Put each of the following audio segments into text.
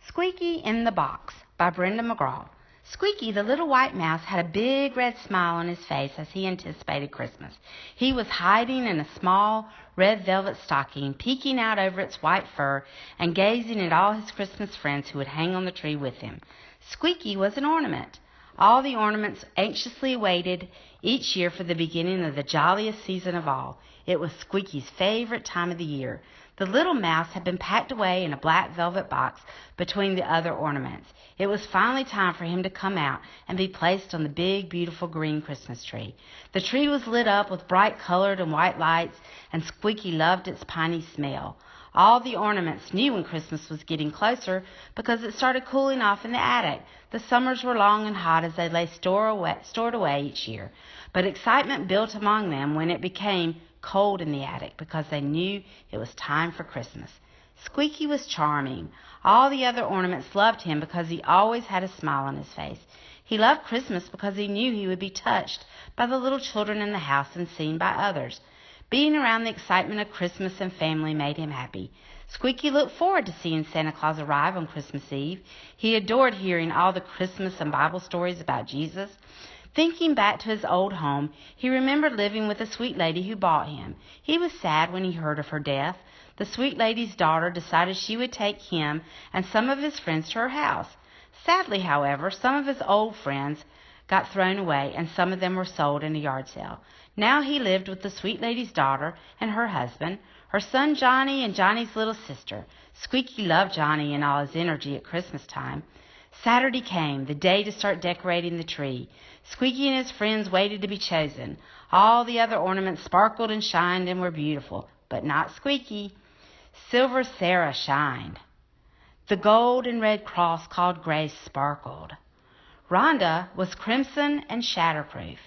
Squeaky in the Box by Brenda McGraw. Squeaky, the little white mouse, had a big red smile on his face as he anticipated Christmas. He was hiding in a small red velvet stocking, peeking out over its white fur and gazing at all his Christmas friends who would hang on the tree with him. Squeaky was an ornament. All the ornaments anxiously waited each year for the beginning of the jolliest season of all. It was Squeaky's favorite time of the year. The little mouse had been packed away in a black velvet box between the other ornaments. It was finally time for him to come out and be placed on the big, beautiful green Christmas tree. The tree was lit up with bright colored and white lights, and Squeaky loved its piney smell. All the ornaments knew when Christmas was getting closer because it started cooling off in the attic. The summers were long and hot as they lay stored away each year. But excitement built among them when it became cold in the attic because they knew it was time for Christmas. Squeaky was charming. All the other ornaments loved him because he always had a smile on his face. He loved Christmas because he knew he would be touched by the little children in the house and seen by others. Being around the excitement of Christmas and family made him happy. Squeaky looked forward to seeing Santa Claus arrive on Christmas Eve. He adored hearing all the Christmas and Bible stories about Jesus. Thinking back to his old home, he remembered living with a sweet lady who bought him. He was sad when he heard of her death. The sweet lady's daughter decided she would take him and some of his friends to her house. Sadly, however, some of his old friends got thrown away, and some of them were sold in a yard sale. Now he lived with the sweet lady's daughter and her husband, her son Johnny, and Johnny's little sister. Squeaky loved Johnny and all his energy at Christmas time. Saturday came, the day to start decorating the tree. Squeaky and his friends waited to be chosen. All the other ornaments sparkled and shined and were beautiful, but not Squeaky. Silver Sarah shined. The gold and red cross called Grace sparkled. Rhonda was crimson and shatterproof.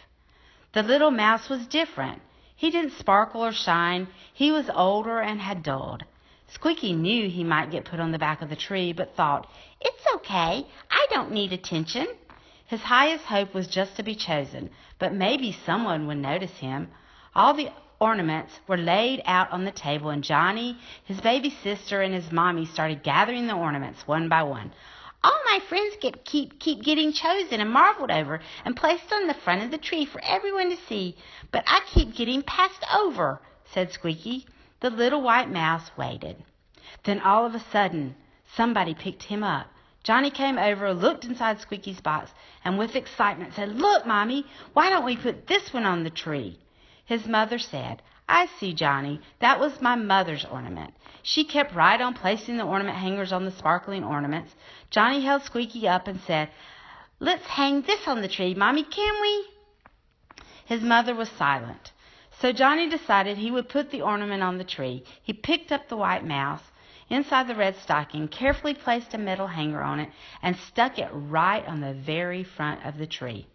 The little mouse was different. He didn't sparkle or shine. He was older and had dulled. Squeaky knew he might get put on the back of the tree, but thought, "It's okay. I don't need attention." His highest hope was just to be chosen, but maybe someone would notice him. All the ornaments were laid out on the table, and Johnny, his baby sister, and his mommy started gathering the ornaments one by one. "All my friends keep getting chosen and marveled over and placed on the front of the tree for everyone to see, but I keep getting passed over," said Squeaky. The little white mouse waited. Then all of a sudden, somebody picked him up. Johnny came over, looked inside Squeaky's box, and with excitement said, "Look, Mommy, why don't we put this one on the tree?" His mother said, "I see, Johnny. That was my mother's ornament." She kept right on placing the ornament hangers on the sparkling ornaments. Johnny held Squeaky up and said, "Let's hang this on the tree, Mommy, can we?" His mother was silent. So Johnny decided he would put the ornament on the tree. He picked up the white mouse inside the red stocking, carefully placed a metal hanger on it, and stuck it right on the very front of the tree.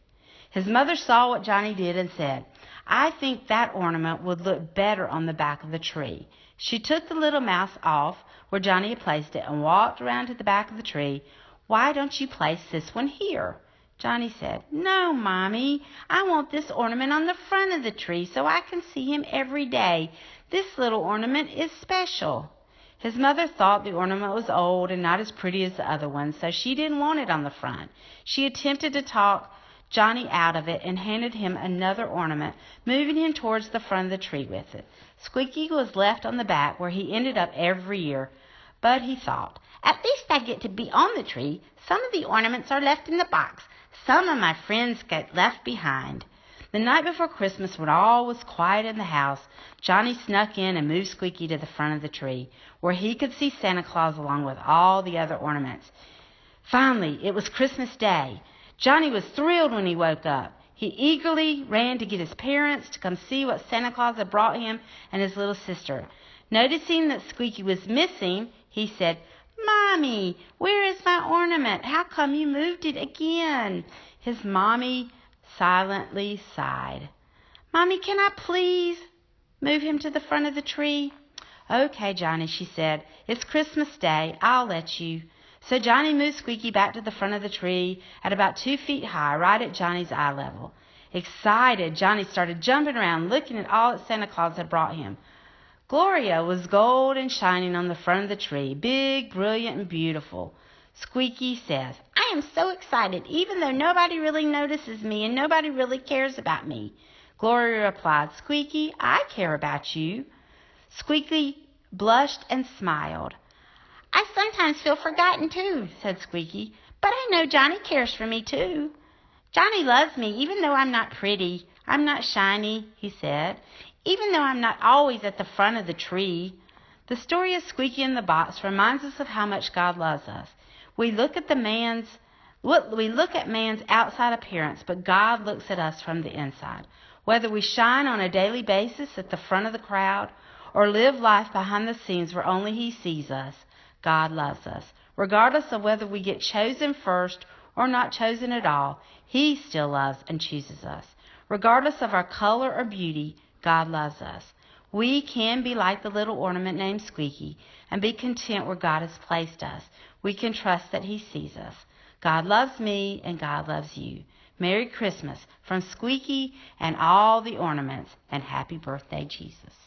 His mother saw what Johnny did and said, "I think that ornament would look better on the back of the tree." She took the little mouse off where Johnny had placed it and walked around to the back of the tree. "Why don't you place this one here?" Johnny said, "No, Mommy, I want this ornament on the front of the tree so I can see him every day. This little ornament is special." His mother thought the ornament was old and not as pretty as the other ones, so she didn't want it on the front. She attempted to talk Johnny out of it and handed him another ornament, moving him towards the front of the tree with it. Squeaky was left on the back where he ended up every year, but he thought, "At least I get to be on the tree. Some of the ornaments are left in the box. Some of my friends get left behind." The night before Christmas, when all was quiet in the house, Johnny snuck in and moved Squeaky to the front of the tree, where he could see Santa Claus along with all the other ornaments. Finally, it was Christmas Day. Johnny was thrilled when he woke up. He eagerly ran to get his parents to come see what Santa Claus had brought him and his little sister. Noticing that Squeaky was missing, he said, "Mommy, where is my ornament? How come you moved it again?" His mommy silently sighed. "Mommy, can I please move him to the front of the tree?" "Okay, Johnny," she said. "It's Christmas Day. I'll let you." So Johnny moved Squeaky back to the front of the tree at about 2 feet high, right at Johnny's eye level. Excited, Johnny started jumping around, looking at all that Santa Claus had brought him. Gloria was gold and shining on the front of the tree, big, brilliant, and beautiful. Squeaky says, I am so excited, even though nobody really notices me and nobody really cares about me. Gloria replied, Squeaky, I care about you. Squeaky blushed and smiled. I sometimes feel forgotten too, said Squeaky, but I know Johnny cares for me too. Johnny loves me, even though I'm not pretty. I'm not shiny, he said, even though I'm not always at the front of the tree. The story of Squeaky in the box reminds us of how much God loves us. We look at man's outside appearance, but God looks at us from the inside. Whether we shine on a daily basis at the front of the crowd or live life behind the scenes where only He sees us, God loves us. Regardless of whether we get chosen first or not chosen at all, He still loves and chooses us. Regardless of our color or beauty, God loves us. We can be like the little ornament named Squeaky and be content where God has placed us. We can trust that He sees us. God loves me and God loves you. Merry Christmas from Squeaky and all the ornaments, and happy birthday, Jesus.